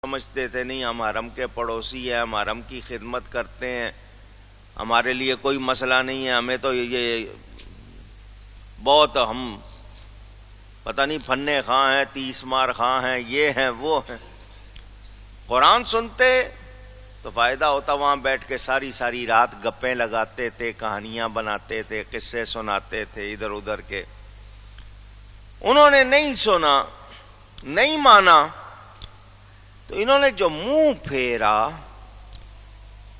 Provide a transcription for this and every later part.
سمجھتے تھے نہیں ہم حرم کے پڑوسی ہیں، ہم حرم کی خدمت کرتے ہیں، ہمارے لیے کوئی مسئلہ نہیں ہے، ہمیں تو یہ بہت ہم پتہ نہیں پھنے خواہ ہیں، 30 مار خواہ ہیں، یہ ہیں وہ ہیں۔ قرآن سنتے تو فائدہ ہوتا، وہاں بیٹھ کے ساری رات گپیں لگاتے تھے، کہانیاں بناتے تھے، قصے سناتے تھے ادھر ادھر کے۔ انہوں نے نہیں سنا، نہیں مانا، تو انہوں نے جو منہ پھیرا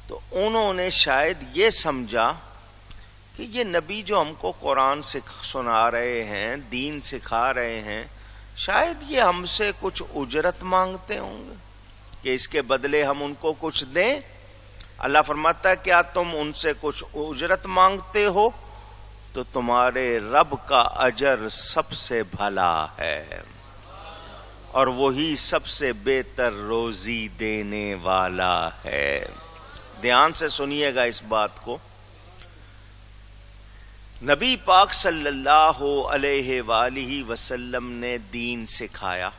تو انہوں نے شاید یہ سمجھا کہ یہ نبی جو ہم کو قرآن سنا رہے ہیں، دین سکھا رہے ہیں، شاید یہ ہم سے کچھ اجرت مانگتے ہوں گے کہ اس کے بدلے ہم ان کو کچھ دیں۔ اللہ فرماتا ہے کیا تم ان سے کچھ اجرت مانگتے ہو تو تمہارے رب کا اجر سب سے بھلا ہے اور وہی سب سے بہتر روزی دینے والا ہے۔ دھیان سے سنیے گا اس بات کو۔ نبی پاک صلی اللہ علیہ وآلہ وسلم نے دین سکھایا،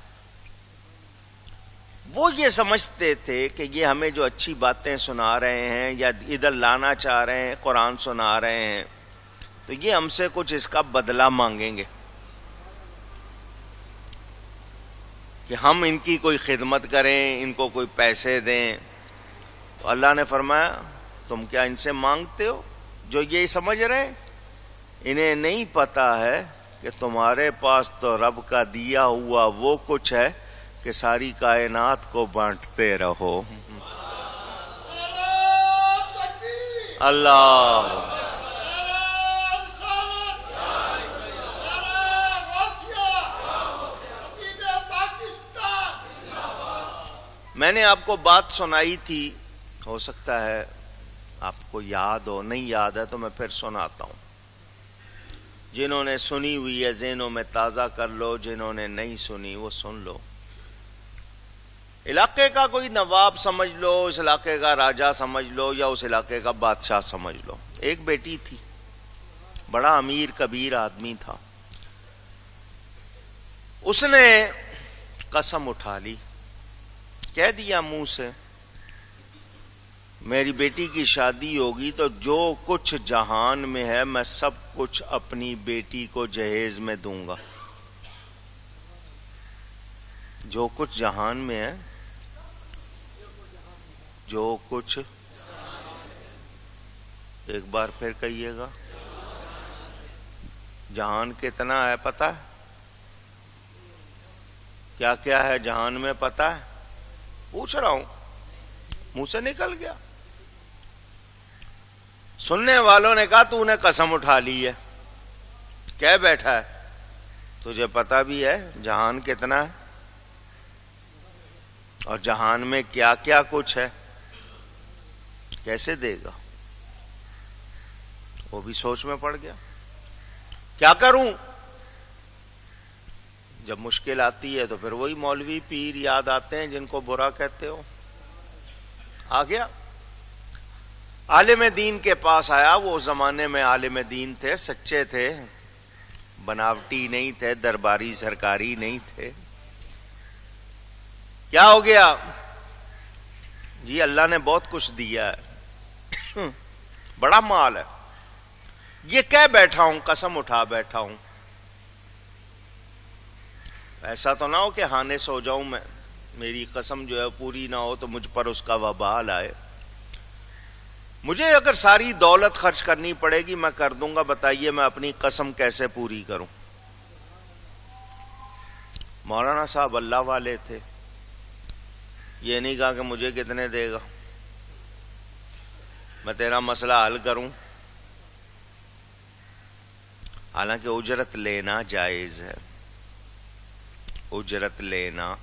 وہ یہ سمجھتے تھے کہ یہ ہمیں جو اچھی باتیں سنا رہے ہیں یا ادھر لانا چاہ رہے ہیں، قرآن سنا رہے ہیں، تو یہ ہم سے کچھ اس کا بدلہ مانگیں گے کہ ہم ان کی کوئی خدمت کریں، ان کو کوئی پیسے دیں۔ تو اللہ نے فرمایا تم کیا ان سے مانگتے ہو؟ جو یہ سمجھ رہے ہیں انہیں نہیں پتا ہے کہ تمہارے پاس تو رب کا دیا ہوا وہ کچھ ہے کہ ساری کائنات کو بانٹتے رہو۔ اللہ میں نے آپ کو بات سنائی تھی، ہو سکتا ہے آپ کو یاد ہو، نہیں یاد ہے تو میں پھر سناتا ہوں۔ جنہوں نے سنی ہوئی ہے ذہنوں میں تازہ کر لو، جنہوں نے نہیں سنی وہ سن لو۔ علاقے کا کوئی نواب سمجھ لو، اس علاقے کا راجہ سمجھ لو، یا اس علاقے کا بادشاہ سمجھ لو۔ ایک بیٹی تھی، بڑا امیر کبیر آدمی تھا۔ اس نے قسم اٹھا لی، کہہ دیا منہ سے میری بیٹی کی شادی ہوگی تو جو کچھ جہان میں ہے میں سب کچھ اپنی بیٹی کو جہیز میں دوں گا۔ جو کچھ جہان میں ہے، جو کچھ، ایک بار پھر کہیے گا، جہان کتنا ہے پتہ ہے؟ کیا کیا ہے جہان میں پتہ ہے؟ پوچھ رہا ہوں، منہ سے نکل گیا۔ سننے والوں نے کہا تو نے قسم اٹھا لی ہے، کہہ بیٹھا ہے، تجھے پتہ بھی ہے جہان کتنا ہے اور جہان میں کیا کیا کچھ ہے، کیسے دے گا؟ وہ بھی سوچ میں پڑ گیا، کیا کروں؟ جب مشکل آتی ہے تو پھر وہی مولوی پیر یاد آتے ہیں جن کو برا کہتے ہو۔ آ گیا، عالم دین کے پاس آیا۔ وہ اس زمانے میں عالم دین تھے، سچے تھے، بناوٹی نہیں تھے، درباری سرکاری نہیں تھے۔ کیا ہو گیا؟ جی اللہ نے بہت کچھ دیا ہے، بڑا مال ہے، یہ کہہ بیٹھا ہوں، قسم اٹھا بیٹھا ہوں، ایسا تو نہ ہو کہ ہانے سو جاؤں میں، میری قسم جو ہے پوری نہ ہو تو مجھ پر اس کا وبال آئے۔ مجھے اگر ساری دولت خرچ کرنی پڑے گی میں کر دوں گا، بتائیے میں اپنی قسم کیسے پوری کروں؟ مولانا صاحب اللہ والے تھے، یہ نہیں کہا کہ مجھے کتنے دے گا، میں تیرا مسئلہ حل کروں۔ حالانکہ اجرت لینا جائز ہے، اجرت لینا۔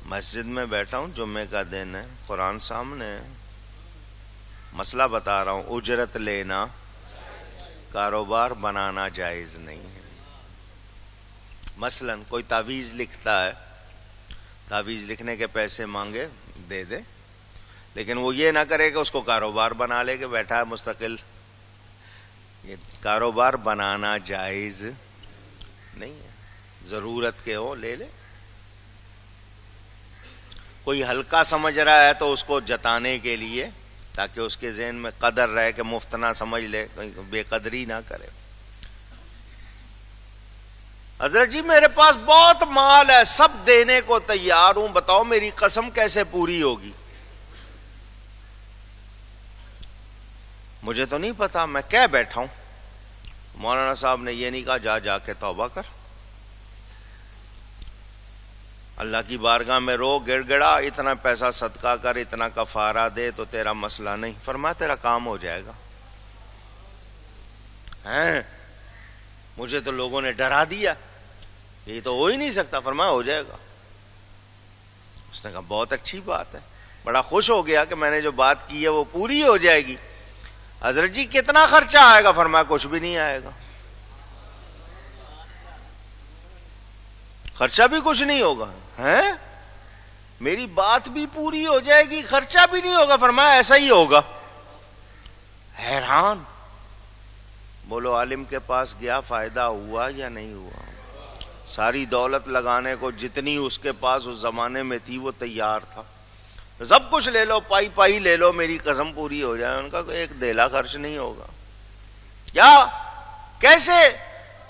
مسجد میں بیٹھا ہوں، جمعے کا دن ہے، قرآن سامنے ہے، مسئلہ بتا رہا ہوں، اجرت لینا، کاروبار بنانا جائز نہیں ہے۔ مثلا کوئی تعویذ لکھتا ہے، تعویذ لکھنے کے پیسے مانگے دے دے، لیکن وہ یہ نہ کرے کہ اس کو کاروبار بنا لے کہ بیٹھا ہے مستقل۔ یہ کاروبار بنانا جائز نہیں ہے، ضرورت کے ہو لے لے۔ کوئی ہلکا سمجھ رہا ہے تو اس کو جتانے کے لیے، تاکہ اس کے ذہن میں قدر رہے کہ مفت نہ سمجھ لے، بے قدری نہ کرے۔ حضرت جی میرے پاس بہت مال ہے، سب دینے کو تیار ہوں، بتاؤ میری قسم کیسے پوری ہوگی؟ مجھے تو نہیں پتا، میں کہہ بیٹھا ہوں۔ مولانا صاحب نے یہ نہیں کہا جا کے توبہ کر، اللہ کی بارگاہ میں رو، گڑ گڑا، اتنا پیسہ صدقہ کر، اتنا کفارہ دے تو تیرا مسئلہ نہیں، فرمایا تیرا کام ہو جائے گا۔ مجھے تو لوگوں نے ڈرا دیا، یہ تو ہو ہی نہیں سکتا، فرمایا ہو جائے گا۔ اس نے کہا بہت اچھی بات ہے، بڑا خوش ہو گیا کہ میں نے جو بات کی ہے وہ پوری ہو جائے گی۔ حضرت جی کتنا خرچہ آئے گا؟ فرمایا کچھ بھی نہیں آئے گا، خرچہ بھی کچھ نہیں ہوگا۔ میری بات بھی پوری ہو جائے گی، خرچہ بھی نہیں ہوگا؟ فرمایا ایسا ہی ہوگا۔ حیران، بولو عالم کے پاس گیا، فائدہ ہوا یا نہیں ہوا؟ ساری دولت لگانے کو جتنی اس کے پاس اس زمانے میں تھی وہ تیار تھا، سب کچھ لے لو، پائی پائی لے لو، میری قسم پوری ہو جائے۔ ان کا ایک دھیلا خرچ نہیں ہوگا۔ کیا؟ کیسے؟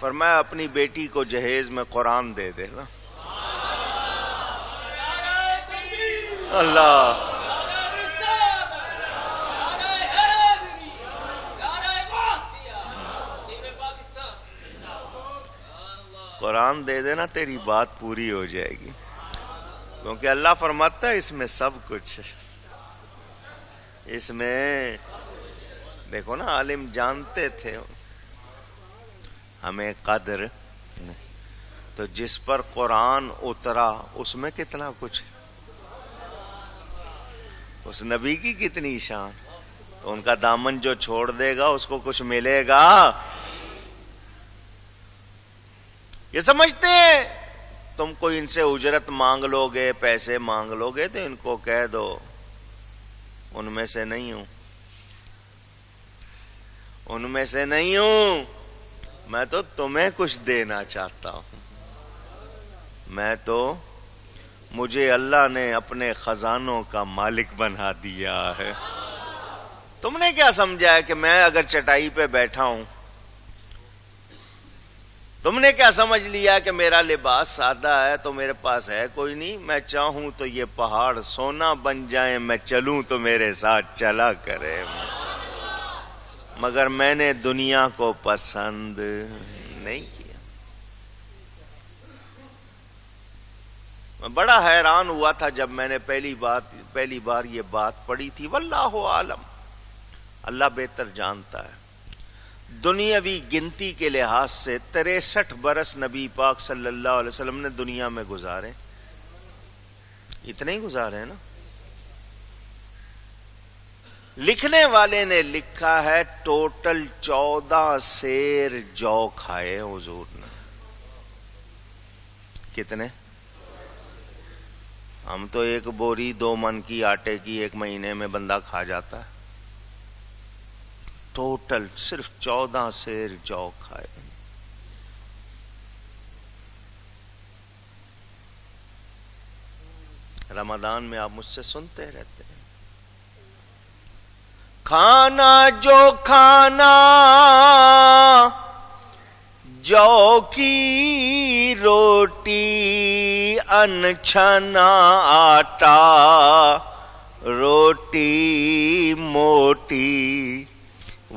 فرمایا اپنی بیٹی کو جہیز میں قرآن دے دے نا۔ اللہ، قرآن دے دینا، تیری بات پوری ہو جائے گی، کیونکہ اللہ فرماتا ہے اس میں سب کچھ، اس میں دیکھو نا، عالم جانتے تھے ہمیں قدر نہیں، تو جس پر قرآن اترا اس میں کتنا کچھ ہے، اس نبی کی کتنی شان، تو ان کا دامن جو چھوڑ دے گا اس کو کچھ ملے گا؟ یہ سمجھتے ہیں تم کوئی ان سے اجرت مانگ لو گے، پیسے مانگ لو گے، تو ان کو کہہ دو ان میں سے نہیں ہوں، ان میں سے نہیں ہوں، میں تو تمہیں کچھ دینا چاہتا ہوں، میں تو، مجھے اللہ نے اپنے خزانوں کا مالک بنا دیا ہے۔ تم نے کیا سمجھا ہے کہ میں اگر چٹائی پہ بیٹھا ہوں، تم نے کیا سمجھ لیا کہ میرا لباس سادہ ہے تو میرے پاس ہے کوئی نہیں، میں چاہوں تو یہ پہاڑ سونا بن جائیں، میں چلوں تو میرے ساتھ چلا کرے، مگر میں نے دنیا کو پسند نہیں کیا۔ میں بڑا حیران ہوا تھا جب میں نے پہلی بار یہ بات پڑھی تھی، واللہ عالم، اللہ بہتر جانتا ہے۔ دنیاوی گنتی کے لحاظ سے 63 برس نبی پاک صلی اللہ علیہ وسلم نے دنیا میں گزارے، اتنے ہی گزارے ہیں نا۔ لکھنے والے نے لکھا ہے ٹوٹل 14 سیر جو کھائے حضور نے۔ کتنے؟ ہم تو 1 بوری 2 من کی آٹے کی 1 مہینے میں بندہ کھا جاتا ہے، ٹوٹل صرف 14 سیر جو کھائے۔ رمضان میں آپ مجھ سے سنتے رہتے ہیں، کھانا جو کھانا جو کی روٹی، انچھنا آٹا روٹی موٹی،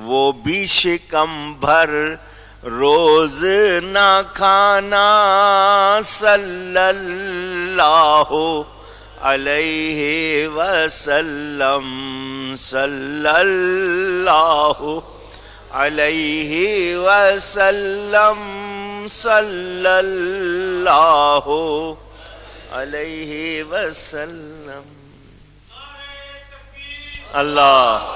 وہ بھی شکم بھر روز نہ کھانا، صلی اللہ علیہ وسلم، صلی اللہ علیہ وسلم، صلی اللہ علیہ وسلم۔ اللہ،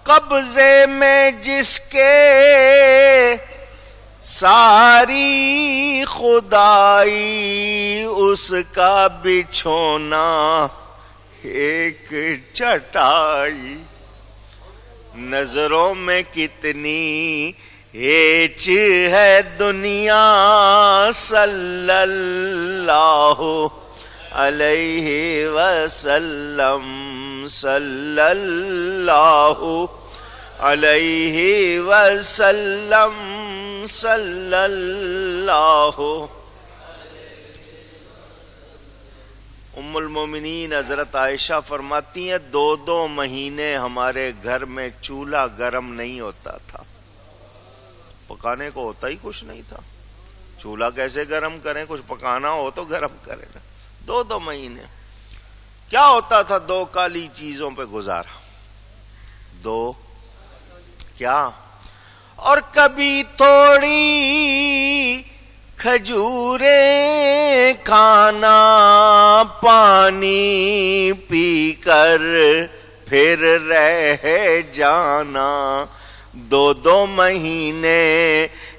قبضے میں جس کے ساری خدائی، اس کا بچھونا ایک چٹائی، نظروں میں کتنی ہیچ ہے دنیا صلی اللہ علیہ وسلم، صلی اللہ علیہ وسلم، صلی اللہ۔ ام المومنین حضرت عائشہ فرماتی ہیں 2 مہینے ہمارے گھر میں چولہا گرم نہیں ہوتا تھا، پکانے کو ہوتا ہی کچھ نہیں تھا، چولہا کیسے گرم کریں، کچھ پکانا ہو تو گرم کریں نا۔ 2 مہینے کیا ہوتا تھا، 2 کالی چیزوں پہ گزارا، 2 کیا، اور کبھی تھوڑی کھجوریں کھانا، پانی پی کر پھر رہ جانا، 2 مہینے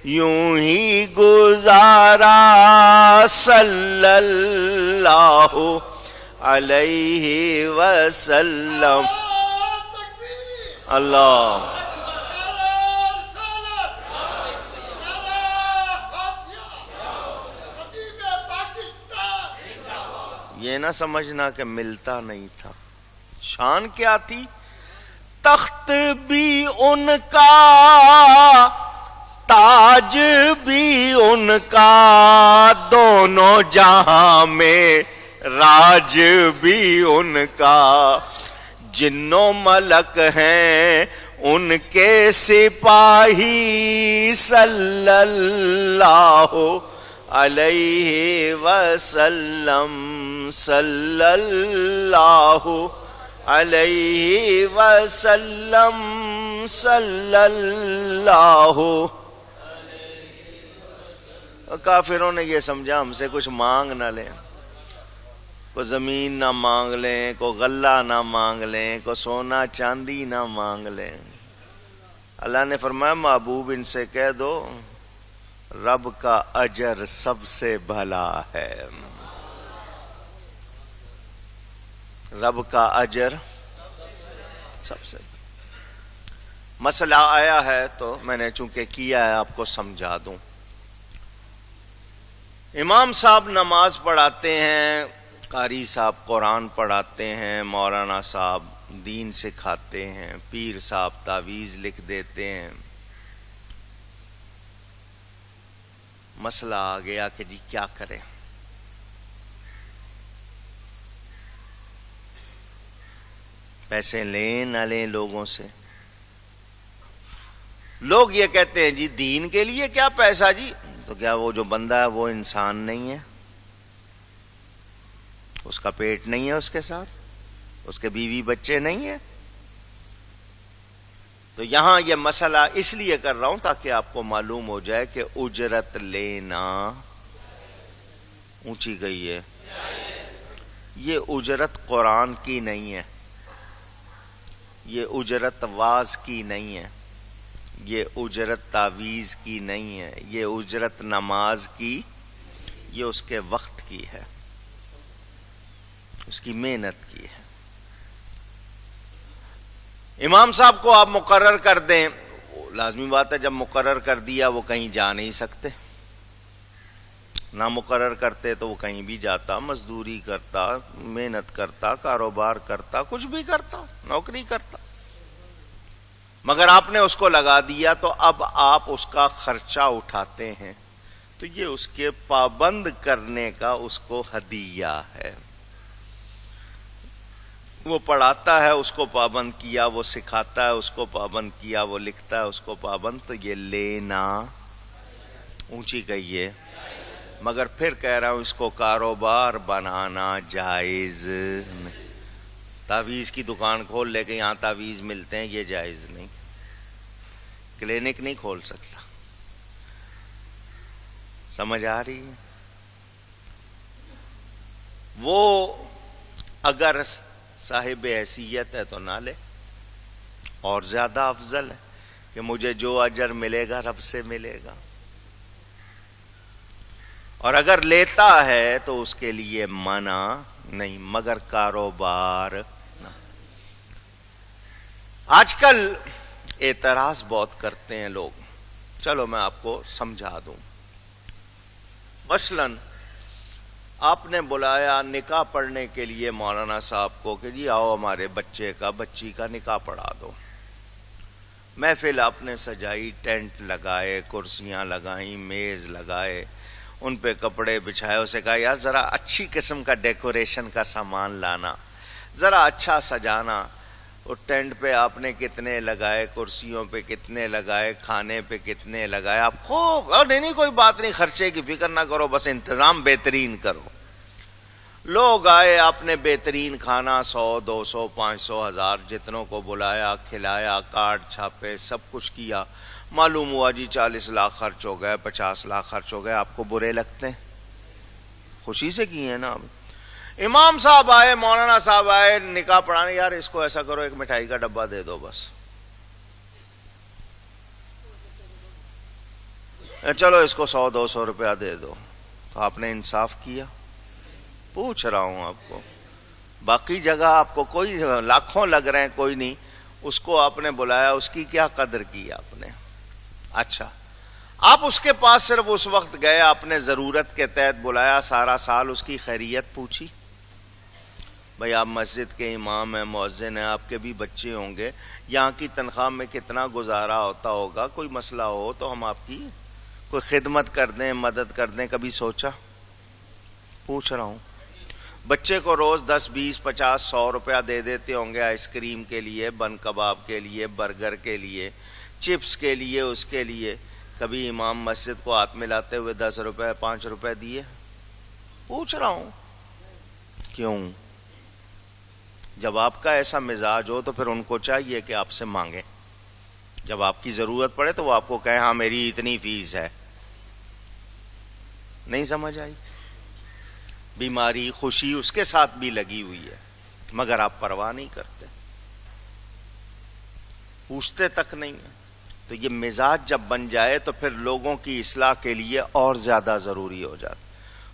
یوں ہی گزارا، صلی اللہ علیہ وسلم۔ اللہ یہ نہ سمجھنا کہ ملتا نہیں تھا، شان کیا تھی، تخت بھی ان کا، تاج بھی ان کا، دونوں جہاں میں راج بھی ان کا، جنوں ملک ہیں ان کے سپاہی، صلی اللہ علیہ وسلم، صلی اللہ علیہ وسلم، صلی اللہ۔ کافروں نے یہ سمجھا ہم سے کچھ مانگ نہ لیں، کوئی زمین نہ مانگ لیں، کوئی غلہ نہ مانگ لیں، کوئی سونا چاندی نہ مانگ لیں۔ اللہ نے فرمایا محبوب ان سے کہہ دو رب کا اجر سب سے بھلا ہے، رب کا اجر سب سے بھلا۔ مسئلہ آیا ہے تو میں نے چونکہ کیا ہے آپ کو سمجھا دوں۔ امام صاحب نماز پڑھاتے ہیں، قاری صاحب قرآن پڑھاتے ہیں، مولانا صاحب دین سکھاتے ہیں، پیر صاحب تعویذ لکھ دیتے ہیں۔ مسئلہ آ گیا کہ جی کیا کریں، پیسے لیں نہ لیں لوگوں سے۔ لوگ یہ کہتے ہیں جی دین کے لیے کیا پیسہ جی، تو کیا وہ جو بندہ ہے وہ انسان نہیں ہے، اس کا پیٹ نہیں ہے اس کے ساتھ، اس کے بیوی بچے نہیں ہیں؟ تو یہاں یہ مسئلہ اس لیے کر رہا ہوں تاکہ آپ کو معلوم ہو جائے کہ اجرت لینا اونچی گئی ہے، یہ اجرت قرآن کی نہیں ہے، یہ اجرت واز کی نہیں ہے، یہ اجرت تعویذ کی نہیں ہے، یہ اجرت نماز کی، یہ اس کے وقت کی ہے، اس کی محنت کی ہے۔ امام صاحب کو آپ مقرر کر دیں، لازمی بات ہے جب مقرر کر دیا وہ کہیں جا نہیں سکتے، نہ مقرر کرتے تو وہ کہیں بھی جاتا، مزدوری کرتا، محنت کرتا، کاروبار کرتا، کچھ بھی کرتا، نوکری کرتا، مگر آپ نے اس کو لگا دیا تو اب آپ اس کا خرچہ اٹھاتے ہیں، تو یہ اس کے پابند کرنے کا اس کو ہدیہ ہے۔ وہ پڑھاتا ہے اس کو پابند کیا، وہ سکھاتا ہے اس کو پابند کیا، وہ لکھتا ہے اس کو پابند، تو یہ لینا اونچی گئی ہے۔ مگر پھر کہہ رہا ہوں اس کو کاروبار بنانا جائز نہیں۔ تعویذ کی دکان کھول لے کے یہاں تعویذ ملتے ہیں، یہ جائز نہیں۔ کلینک نہیں کھول سکتا، سمجھ آ رہی ہے؟ وہ اگر صاحب حیثیت ہے تو نہ لے، اور زیادہ افضل ہے کہ مجھے جو اجر ملے گا رب سے ملے گا، اور اگر لیتا ہے تو اس کے لیے منع نہیں، مگر کاروبار نہ۔ آج کل اعتراض بہت کرتے ہیں لوگ، چلو میں آپ کو سمجھا دوں. مثلاً آپ نے بلایا نکاح پڑھنے کے لیے مولانا صاحب کو کہ جی آؤ ہمارے بچی کا نکاح پڑھا دو. محفل آپ نے سجائی، ٹینٹ لگائے، کرسیاں لگائیں، میز لگائے، ان پہ کپڑے بچھائے. اسے کہا یار ذرا اچھی قسم کا ڈیکوریشن کا سامان لانا، ذرا اچھا سجانا. اور ٹینٹ پہ آپ نے کتنے لگائے، کرسیوں پہ کتنے لگائے، کھانے پہ کتنے لگائے. آپ خوب نہیں کوئی بات نہیں، خرچے کی فکر نہ کرو، بس انتظام بہترین کرو. لوگ آئے، آپ نے بہترین کھانا 100 200 500 1000 جتنوں کو بلایا، کھلایا، کارڈ چھاپے، سب کچھ کیا. معلوم ہوا جی 40 لاکھ خرچ ہو گئے، 50 لاکھ خرچ ہو گئے. آپ کو برے لگتے ہیں؟ خوشی سے کیے ہیں نا. امام صاحب آئے، مولانا صاحب آئے نکاح پڑھانے، یار اس کو ایسا کرو ایک مٹھائی کا ڈبہ دے دو بس، چلو اس کو 100 200 روپیہ دے دو. تو آپ نے انصاف کیا؟ پوچھ رہا ہوں آپ کو. باقی جگہ آپ کو کوئی لاکھوں لگ رہے ہیں، کوئی نہیں. اس کو آپ نے بلایا، اس کی کیا قدر کی آپ نے؟ اچھا آپ اس کے پاس صرف اس وقت گئے، آپ نے ضرورت کے تحت بلایا، سارا سال اس کی خیریت پوچھی؟ بھئی آپ مسجد کے امام ہیں، مؤذن ہیں، آپ کے بھی بچے ہوں گے، یہاں کی تنخواہ میں کتنا گزارا ہوتا ہوگا، کوئی مسئلہ ہو تو ہم آپ کی کوئی خدمت کر دیں، مدد کر دیں، کبھی سوچا؟ پوچھ رہا ہوں. بچے کو روز 10 20 50 100 روپیہ دے دیتے ہوں گے آئس کریم کے لیے، بن کباب کے لیے، برگر کے لیے، چپس کے لیے، اس کے لیے. کبھی امام مسجد کو ہاتھ ملاتے ہوئے 10 روپے 5 روپے دیے؟ پوچھ رہا ہوں. کیوں؟ جب آپ کا ایسا مزاج ہو تو پھر ان کو چاہیے کہ آپ سے مانگیں. جب آپ کی ضرورت پڑے تو وہ آپ کو کہیں ہاں میری اتنی فیس ہے. نہیں سمجھ آئی؟ بیماری خوشی اس کے ساتھ بھی لگی ہوئی ہے، مگر آپ پرواہ نہیں کرتے، پوچھتے تک نہیں ہیں. تو یہ مزاج جب بن جائے تو پھر لوگوں کی اصلاح کے لیے اور زیادہ ضروری ہو جاتا.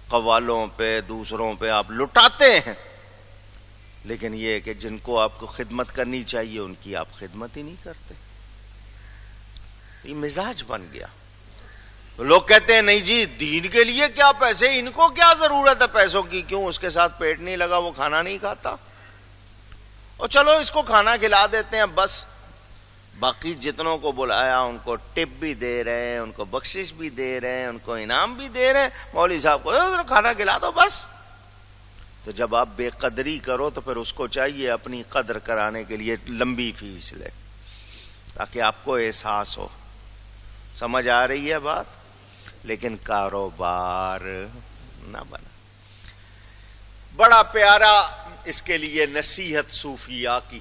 قوالوں پہ دوسروں پہ آپ لٹاتے ہیں، لیکن یہ کہ جن کو آپ کو خدمت کرنی چاہیے ان کی آپ خدمت ہی نہیں کرتے. یہ مزاج بن گیا. لوگ کہتے ہیں نہیں جی دین کے لیے کیا پیسے، ان کو کیا ضرورت ہے پیسوں کی، کیوں اس کے ساتھ پیٹ نہیں لگا، وہ کھانا نہیں کھاتا، اور چلو اس کو کھانا کھلا دیتے ہیں بس. باقی جتنوں کو بلایا ان کو ٹپ بھی دے رہے ہیں، ان کو بخشش بھی دے رہے ہیں، ان کو انعام بھی دے رہے ہیں. مولوی صاحب کو کھانا کھلا دو بس. تو جب آپ بے قدری کرو تو پھر اس کو چاہیے اپنی قدر کرانے کے لیے لمبی فیس لے، تاکہ آپ کو احساس ہو. سمجھ آ رہی ہے بات؟ لیکن کاروبار نہ بنا. بڑا پیارا اس کے لیے نصیحت صوفیاء کی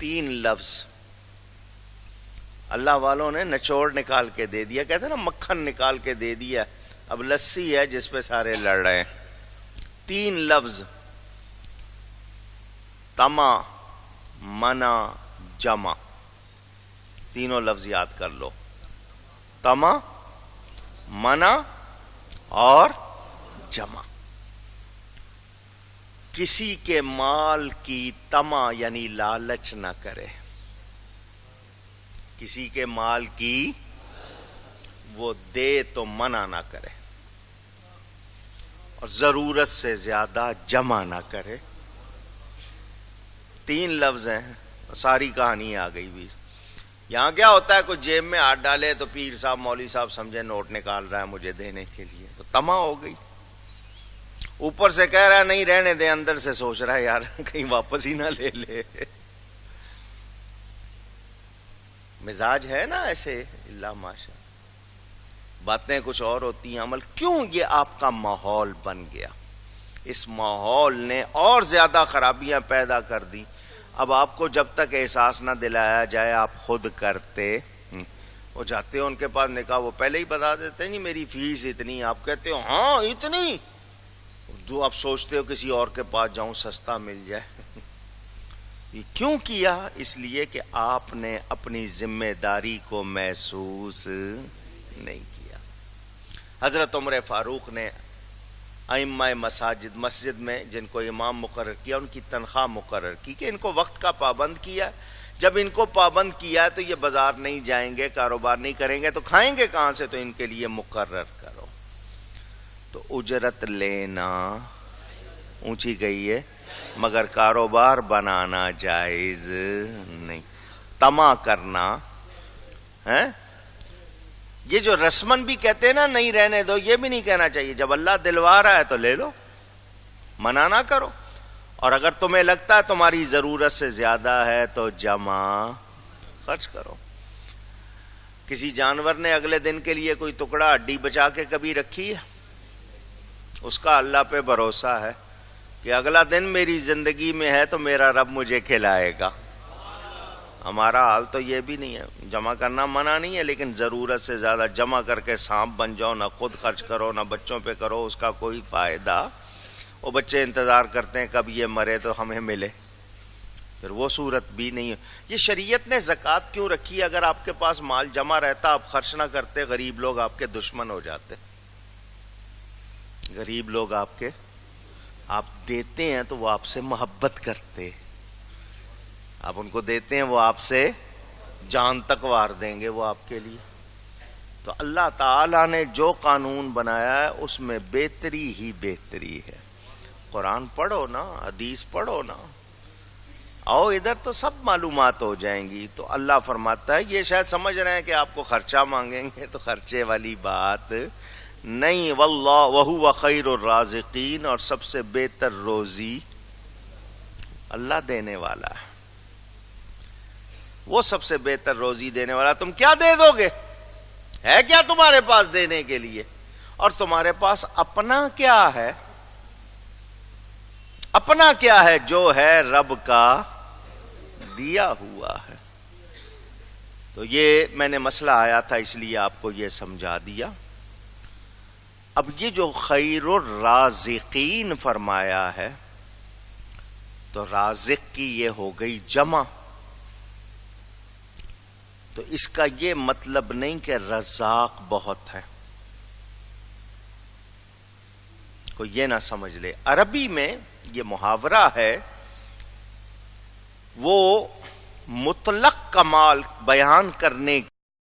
3 لفظ اللہ والوں نے نچوڑ نکال کے دے دیا. کہتے ہیں نا مکھن نکال کے دے دیا، اب لسی ہے جس پہ سارے لڑ رہے ہیں. 3 لفظ: تما، منا، جمع. تینوں لفظ یاد کر لو: تما، منا اور جمع. کسی کے مال کی تما یعنی لالچ نہ کرے. کسی کے مال کی وہ دے تو منع نہ کرے، اور ضرورت سے زیادہ جمع نہ کرے. 3 لفظ ہیں، ساری کہانی آ گئی بھی. یہاں کیا ہوتا ہے، کوئی جیب میں ہاتھ ڈالے تو پیر صاحب مولوی صاحب سمجھے نوٹ نکال رہا ہے مجھے دینے کے لیے، تو تما ہو گئی. اوپر سے کہہ رہا ہے نہیں رہنے دے، اندر سے سوچ رہا ہے یار کہیں واپس ہی نہ لے لے. مزاج ہے نا ایسے، اللہ ماشاء. باتیں کچھ اور ہوتی ہیں، عمل کیوں؟ یہ آپ کا ماحول بن گیا. اس ماحول نے اور زیادہ خرابیاں پیدا کر دی. اب آپ کو جب تک احساس نہ دلایا جائے آپ خود کرتے. وہ جاتے ہو ان کے پاس نکاح، وہ پہلے ہی بتا دیتے ہیں نہیں میری فیس اتنی. آپ کہتے ہو ہاں اتنی، جو آپ سوچتے ہو کسی اور کے پاس جاؤں سستا مل جائے. یہ کیوں کیا؟ اس لیے کہ آپ نے اپنی ذمہ داری کو محسوس نہیں کیا. حضرت عمر فاروق نے ائمہ مسجد میں جن کو امام مقرر کیا ان کی تنخواہ مقرر کی کہ ان کو وقت کا پابند کیا. جب ان کو پابند کیا تو یہ بازار نہیں جائیں گے، کاروبار نہیں کریں گے، تو کھائیں گے کہاں سے؟ تو ان کے لیے مقرر کرو۔ تو اجرت لینا اونچی گئی ہے، مگر کاروبار بنانا جائز نہیں۔ طمع کرنا ہے، یہ جو رسمن بھی کہتے ہیں نا نہیں رہنے دو، یہ بھی نہیں کہنا چاہیے۔ جب اللہ دلوا رہا ہے تو لے لو، منع نہ کرو۔ اور اگر تمہیں لگتا ہے تمہاری ضرورت سے زیادہ ہے تو جمع خرچ کرو۔ کسی جانور نے اگلے دن کے لیے کوئی ٹکڑا ہڈی بچا کے کبھی رکھی ہے؟ اس کا اللہ پہ بھروسہ ہے کہ اگلا دن میری زندگی میں ہے تو میرا رب مجھے کھلائے گا۔ ہمارا حال تو یہ بھی نہیں ہے۔ جمع کرنا منع نہیں ہے، لیکن ضرورت سے زیادہ جمع کر کے سانپ بن جاؤ، نہ خود خرچ کرو نہ بچوں پہ کرو، اس کا کوئی فائدہ۔ وہ بچے انتظار کرتے ہیں کب یہ مرے تو ہمیں ملے، پھر وہ صورت بھی نہیں ہے۔ یہ شریعت نے زکوٰۃ کیوں رکھی؟ اگر آپ کے پاس مال جمع رہتا، آپ خرچ نہ کرتے، غریب لوگ آپ کے دشمن ہو جاتے۔ غریب لوگ آپ دیتے ہیں تو وہ آپ سے محبت کرتے، آپ ان کو دیتے ہیں وہ آپ سے جان تک وار دیں گے وہ آپ کے لیے۔ تو اللہ تعالی نے جو قانون بنایا ہے اس میں بہتری ہی بہتری ہے۔ قرآن پڑھو نا، حدیث پڑھو نا، آؤ ادھر تو سب معلومات ہو جائیں گی۔ تو اللہ فرماتا ہے، یہ شاید سمجھ رہے ہیں کہ آپ کو خرچہ مانگیں گے، تو خرچے والی بات نہیں۔ واللہ وہو خیر الرازقین، اور سب سے بہتر روزی اللہ دینے والا ہے، وہ سب سے بہتر روزی دینے والا۔ تم کیا دے دو گے؟ ہے کیا تمہارے پاس دینے کے لیے؟ اور تمہارے پاس اپنا کیا ہے؟ اپنا کیا ہے؟ جو ہے رب کا دیا ہوا ہے۔ تو یہ میں نے مسئلہ آیا تھا اس لیے آپ کو یہ سمجھا دیا۔ اب یہ جو خیر الرازقین فرمایا ہے، تو رازق کی یہ ہو گئی جمع۔ تو اس کا یہ مطلب نہیں کہ رزاق بہت ہے، کوئی یہ نہ سمجھ لے۔ عربی میں یہ محاورہ ہے، وہ مطلق کمال بیان کرنے